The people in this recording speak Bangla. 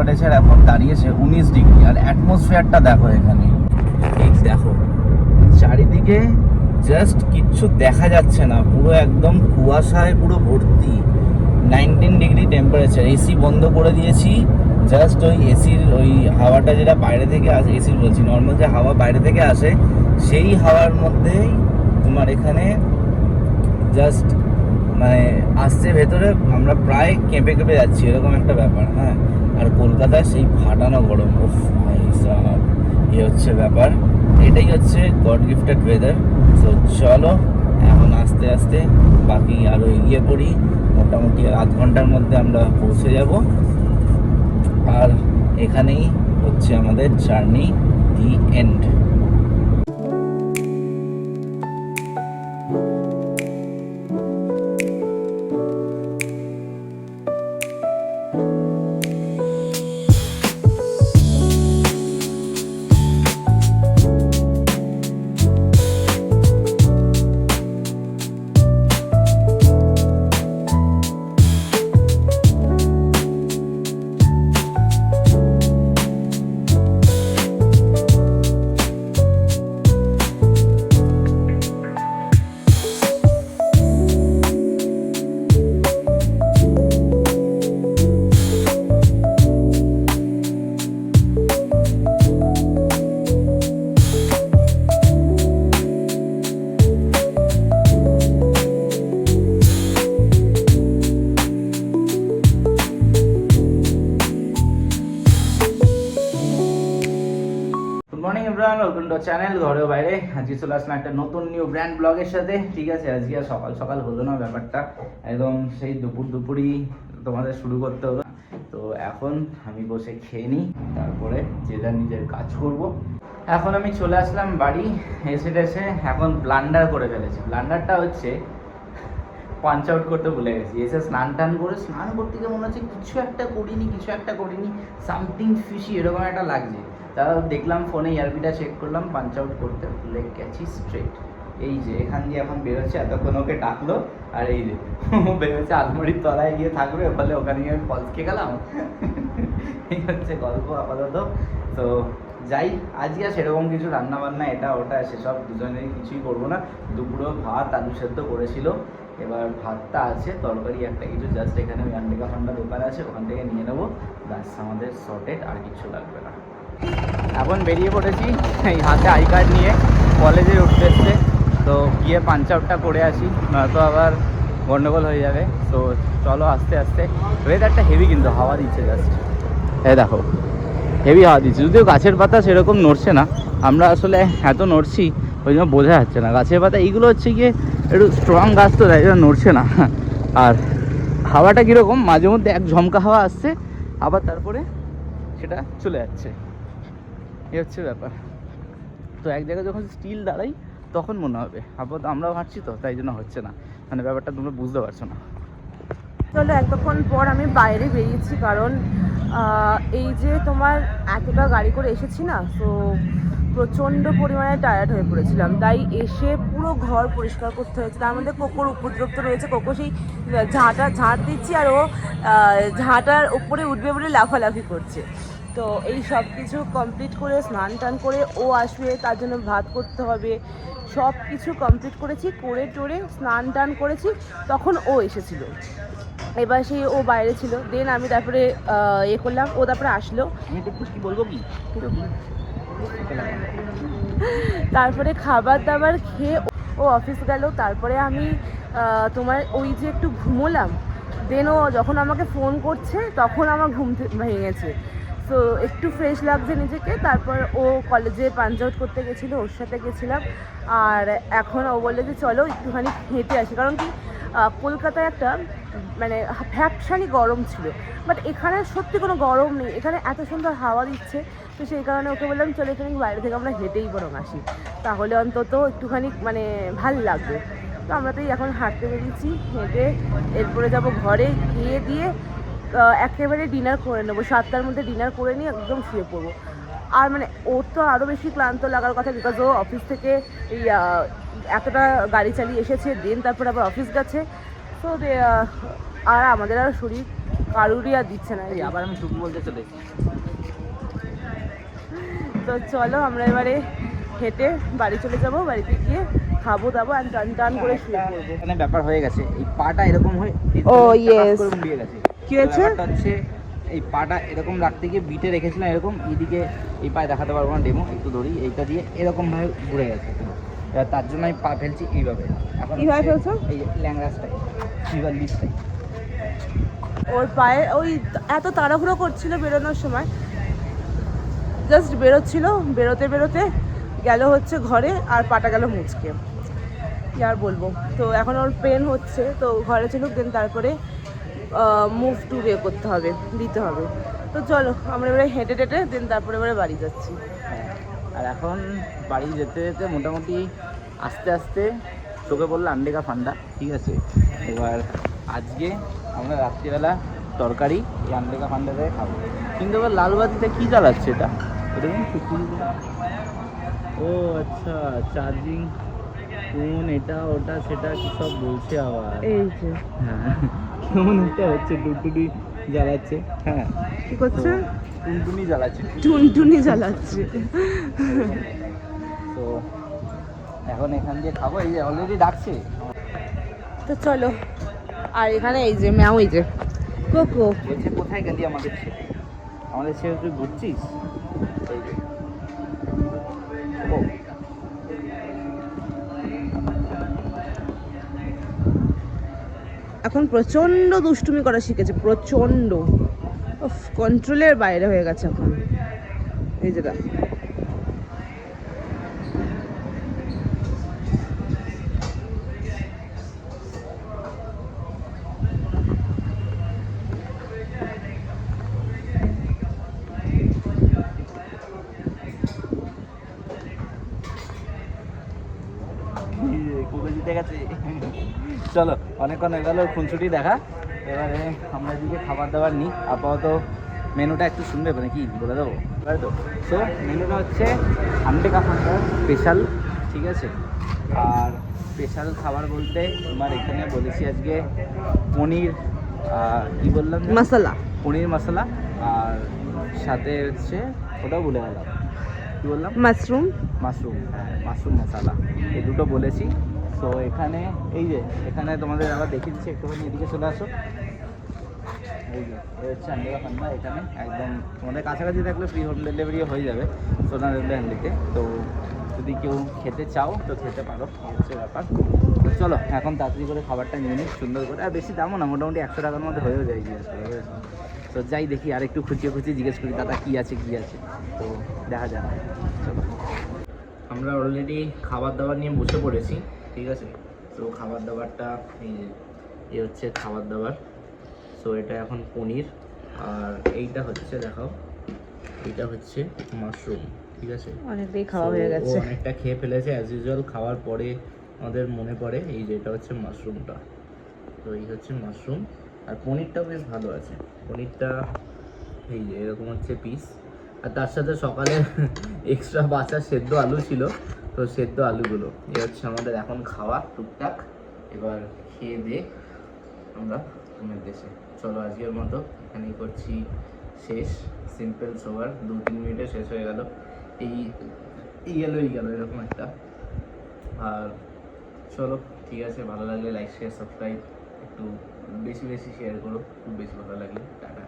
টেম্পারেচার এখন দাঁড়িয়েছে 19 ডিগ্রি। আর অ্যাটমসফিয়ারটা দেখো এখানে, এই দেখো চারিদিকে জাস্ট কিচ্ছু দেখা যাচ্ছে না, পুরো একদম কুয়াশায় পুরো ভর্তি। 19 ডিগ্রি টেম্পারেচার। এসি বন্ধ করে দিয়েছি, জাস্ট ওই এসির ওই হাওয়াটা যেটা বাইরে থেকে আসে, এসির বলছি নর্মাল যে হাওয়া বাইরে থেকে আসে, সেই হাওয়ার মধ্যেই তোমার এখানে জাস্ট মানে আসছে ভেতরে, আমরা প্রায় কেঁপে কেঁপে যাচ্ছি, এরকম একটা ব্যাপার। হ্যাঁ, আর কলকাতায় সেই ফাটানো গরম, ওফ ভাই সাব, এ হচ্ছে ব্যাপার। এটাই হচ্ছে গড গিফটেড ওয়েদার। সো চলো এখন আস্তে আস্তে বাকি আরও এগিয়ে পড়ি, মোটামুটি আধ ঘন্টার মধ্যে আমরা পৌঁছে যাব। আর এখানেই হচ্ছে আমাদের journey the end. Welcome to channel ঘরেও বাইরে। আজকে চলে আসলাম একটা নতুন নিউ ব্র্যান্ড ব্লগের সাথে। ঠিক আছে, আজকে আর সকাল সকাল হলো না ব্যাপারটা, একদম সেই দুপুরই তোমাদের শুরু করতে হলো। তো এখন আমি বসে খেয়ে নিই, তারপরে যে যার নিজের কাজ করব। এখন আমি চলে আসলাম বাড়ি, এসে এখন ব্লান্ডার করে ফেলেছি। ব্লান্ডারটা হচ্ছে পাঞ্চ আউট করতে ভুলে গেছি। এসে স্নান করতে গিয়ে মনে হচ্ছে কিছু একটা করিনি, সামথিং ফিশি এরকম একটা লাগছে। তা দেখলাম ফোনে ইয়ারবিটা চেক করলাম, পাঞ্চ আউট করতে ভুলে গেছি স্ট্রেট। এই যে এখান দিয়ে এখন বেরোচ্ছে, এতক্ষণ ওকে ডাকলো, আর এই যে বেরোচ্ছে আলমারির তলায় গিয়ে থাকবে, ফলে ওখানে গিয়ে আমি ফলস খেয়ে গেলাম। এই হচ্ছে গল্প আপাতত। তো যাই, আজকে আর সেরকম কিছু রান্নাবান্না এটা ওটা সেসব দুজনেরই কিছুই করবো না। দুপুরও ভাত আলু সেদ্ধ করেছিল, এবার ভাতটা আছে, তরকারি একটা কিছু জাস্ট এখানে ওই আন্ডেকা ফান্ডা দোকান আছে, ওখান থেকে নিয়ে নেবো, ব্যাস আমাদের সর্টেড, আর কিছু লাগবে না। এখন বেরিয়ে পড়েছি এই হাতে আই কার্ড নিয়ে কলেজের উদ্দেশ্যে। তো গিয়ে পাঞ্চ আউটটা করে আসি, নয়তো আবার গন্ডগোল হয়ে যাবে। তো চলো আস্তে আস্তে। ওয়েদারটা হেভি, কিন্তু হাওয়া দিচ্ছে জাস্ট, এই দেখো হেভি হাওয়া দিচ্ছে। যদিও গাছের পাতা সেরকম নড়ছে না, আমরা আসলে এত নড়ছি ওই জন্য বোঝা যাচ্ছে না। গাছের পাতা এইগুলো হচ্ছে গিয়ে একটু স্ট্রং গাছ, তো তাই জন্য নড়ছে না। আর হাওয়াটা কীরকম, মাঝে মধ্যে এক ঝমকা হাওয়া আসছে, আবার তারপরে সেটা চলে যাচ্ছে, এই হচ্ছে ব্যাপার। তো এক জায়গায় যখন স্টিল দাঁড়াই তখন মনে হবে, আপাতত আমরাও হাঁটছি তো তাই জন্য হচ্ছে না, মানে ব্যাপারটা তোমরা বুঝতে পারছো না। চলো এতক্ষণ পর আমি বাইরে বেরিয়েছি, কারণ এই যে তোমার এতটা গাড়ি করে এসেছি না, তো প্রচণ্ড পরিমাণে টায়ার্ড হয়ে পড়েছিলাম। তাই এসে পুরো ঘর পরিষ্কার করতে হয়েছে। তার মধ্যে কোকোর উপদ্রব তো রয়েছে, কোকো সেই ঝাঁট দিচ্ছি, আর ও ঝাঁটার উপরে উঠবে বলে লাফালাফি করছে। তো এই সব কিছু কমপ্লিট করে স্নান টান করে ও আসবে, তার জন্য ভাত করতে হবে, সব কিছু কমপ্লিট করেছি, করে টোরে স্নান টান করেছি, তখন ও এসেছিলো। এবার সেই ও বাইরে ছিল, দেন আমি তারপরে করলাম, ও তারপরে আসলো। বলবো কি, তারপরে খাবার দাবার খেয়ে ও অফিস গেল। তারপরে আমি তোমার ওই যে একটু ঘুমোলাম, দেন ও যখন আমাকে ফোন করছে তখন আমার ঘুম ভেঙেছে। তো একটু ফ্রেশ লাগছে নিজেকে। তারপর ও কলেজে পাঞ্চ আউট করতে গেছিলো, ওর সাথে গেছিলাম। আর এখন ও বললে যে চলো একটুখানি হেঁটে আসি, কারণ কি কলকাতায় একটা মানে ভ্যাপসানি গরম ছিল, বাট এখানে সত্যি কোনো গরম নেই, এখানে এত সুন্দর হাওয়া দিচ্ছে। তো সেই কারণে ওকে বললাম চলো একটুখানি বাইরে থেকে আমরা হেঁটেই বরং আসি, তাহলে অন্তত একটুখানি মানে ভাল লাগবে। তো আমরা তো এখন হাঁটতে বেরিয়েছি, হেঁটে এরপরে যাব ঘরে, খেয়ে দিয়ে একেবারে ডিনার করে নেবো। 7টার মধ্যে ডিনার করে নিয়ে একদম শুয়ে পড়বো। আর মানে ওর তো আরও বেশি ক্লান্ত লাগার কথা, বিকজ ও অফিস থেকে এই এতটা গাড়ি চালিয়ে এসেছে, দেন তারপর আবার অফিস গেছে। তো আর আমাদের আর শরীর কারুরই আর দিচ্ছে না। এই আবার আমি টুকু বলতে চলে এসেছি। তো চলো আমরা এবারে হেঁটে বাড়ি চলে যাব, বাড়িতে গিয়ে খাবো দাবো আর টান টান করে শুয়ে পড়বো। এখানে ব্যাপার হয়ে গেছে, এই পাটা এরকম হয়ে ও ইয়েস, মুড়িয়ে গেছে। কি হয়েছে? ব্যাপারটা হচ্ছে এই পাটা এরকম রাখতে গিয়ে বিটে রেখেছিলাম এরকম, এইদিকে এই পায়ে দেখাতে পারবো না ডেমো, একটু ধরি এইটা দিয়ে এরকম ভাবে ঘুরে গেছে। এবার তার জন্য আমি পা ফেলছি এইভাবে। এখন কিভাবে ফেলছো? এই ল্যাংরাজটাই ফিভার লিস্টটাই। ওর পায়ে ওই এত তাড়াহুড়ো করছিল বেরোনোর সময়, জাস্ট বেরোচ্ছিল, বেরোতে বেরোতে গেল হচ্ছে ঘরে আর পাটা গেল মুচকে, কি আর বলবো। তো এখন ওর পেন হচ্ছে, তো ঘরে চলুক, দেন তারপরে মুভ টু ইয়ে করতে হবে, দিতে হবে। তো চলো আমরা এবারে হেঁটে টেটে দেন তারপরে এবারে বাড়ি যাচ্ছি। আর এখন বাড়ি যেতে যেতে মোটামুটি আস্তে আস্তে চোখে পড়লো আন্ডেকা ফান্ডা, ঠিক আছে। এবার আজকে আমরা রাত্রিবেলা তরকারি এই আন্ডেকা ফান্ডাতে খাবো। কিন্তু এবার লালবাতিতে কী জ্বালাচ্ছে এটা? ও আচ্ছা, চার্জিং ফোন, এটা ওটা সেটা কি সব বলছে আবার। এই যে হ্যাঁ, কেমন একটা হচ্ছে, টুনটুনি জ্বালাচ্ছে। হ্যাঁ, কি করছে? টুনটুনি জ্বালাচ্ছে, টুনটুনি জ্বালাচ্ছে। তো এখন এখান দিয়ে খাবো, এই যে অলরেডি ডাকছে। তো চলো, আর এখানে এই যে ম্যাও, এই যে কোকো বলছে কোথায় গেলি আমাদের ছেড়ে, আমাদের ছেড়ে তুই ঘুরছিস। এই যে ও, এখন প্রচন্ড দুষ্টুমি করা শিখেছে, প্রচন্ড, কন্ট্রোলের বাইরে হয়ে গেছে এখন। এই যে দেখো, জিতে গেছে। চলো, অনেকক্ষণ হয়ে গেল খুনসুটি দেখা। এবারে আমরা এদিকে খাবার দাবার নিই। আপাতত মেনুটা একটু শুনবে, মানে কি বলে দেবো, তাই তো। সো মেনুটা হচ্ছে আন্ডেকা ফান্ডার স্পেশাল, ঠিক আছে। আর স্পেশাল খাবার বলতে তোমার এখানে বলেছি আজকে পনির, কি বললাম, মশলা, পনির মশলা, আর সাথে হচ্ছে ওটাও বলে গেলাম, কী বললাম, মাশরুম, মাশরুম, হ্যাঁ মাশরুম মশলা, এই দুটো বলেছি। তো এখানে এই যে এখানে তোমাদের আবার দেখিয়ে দিচ্ছি, একটুখানি এদিকে চলে আসো। এই যে এই হচ্ছে আন্ডেকা ফান্ডা, এখানে একদম তোমাদের কাছাকাছি থাকলে ফ্রি হোম ডেলিভারিও হয়ে যাবে সোনা রেলওয়ে হ্যান্ডলিতে। তো যদি কেউ খেতে চাও তো খেতে পারো, এই হচ্ছে ব্যাপার। তো চলো এখন তাড়াতাড়ি করে খাবারটা নিয়ে নিই সুন্দর করে, আর বেশি দামও না, মোটামুটি 100 টাকার মধ্যে হয়েও যায় জিজ্ঞেস করে, বুঝেছো। তো যাই দেখি আর একটু খুঁচিয়ে খুঁচিয়ে জিজ্ঞেস করি দাদা কী আছে কী আছে, তো দেখা যাক। চলো, আমরা অলরেডি খাবার দাবার নিয়ে বসে পড়েছি, ঠিক আছে। তো খাবার দাবারটা এই যে এই হচ্ছে খাবার দাবার। সো এটা এখন পনির, আর এইটা হচ্ছে দেখাও, এইটা হচ্ছে মাশরুম, ঠিক আছে। অনেকটাই খাওয়া হয়ে গেছে। ও অনেকটা খেয়ে ফেলেছে অ্যাজ ইউজুয়াল। খাওয়ার পরে আমাদের মনে পড়ে এই যে এটা হচ্ছে মাশরুমটা। তো এই হচ্ছে মাশরুম, আর পনিরটাও বেশ ভালো আছে। পনিরটা এই যে এরকম হচ্ছে পিস, আর তার সাথে সকালে এক্সট্রা বাঁচা সেদ্ধ আলু ছিল, তো সেদ্ধ আলুগুলো। এই হচ্ছে আমাদের এখন খাওয়া টুকটাক। এবার খেয়ে দিয়ে আমরা ঘুমের দেশে। চলো আজকের মতো এখানেই করছি শেষ। সিম্পল সোবার, 2-3 মিনিটে শেষ হয়ে গেল। এই গেল এরকম একটা। আর চলো ঠিক আছে, ভালো লাগলে লাইক শেয়ার সাবস্ক্রাইব একটু বেশি বেশি শেয়ার করো, খুব বেশি ভালো লাগলে। টাটা।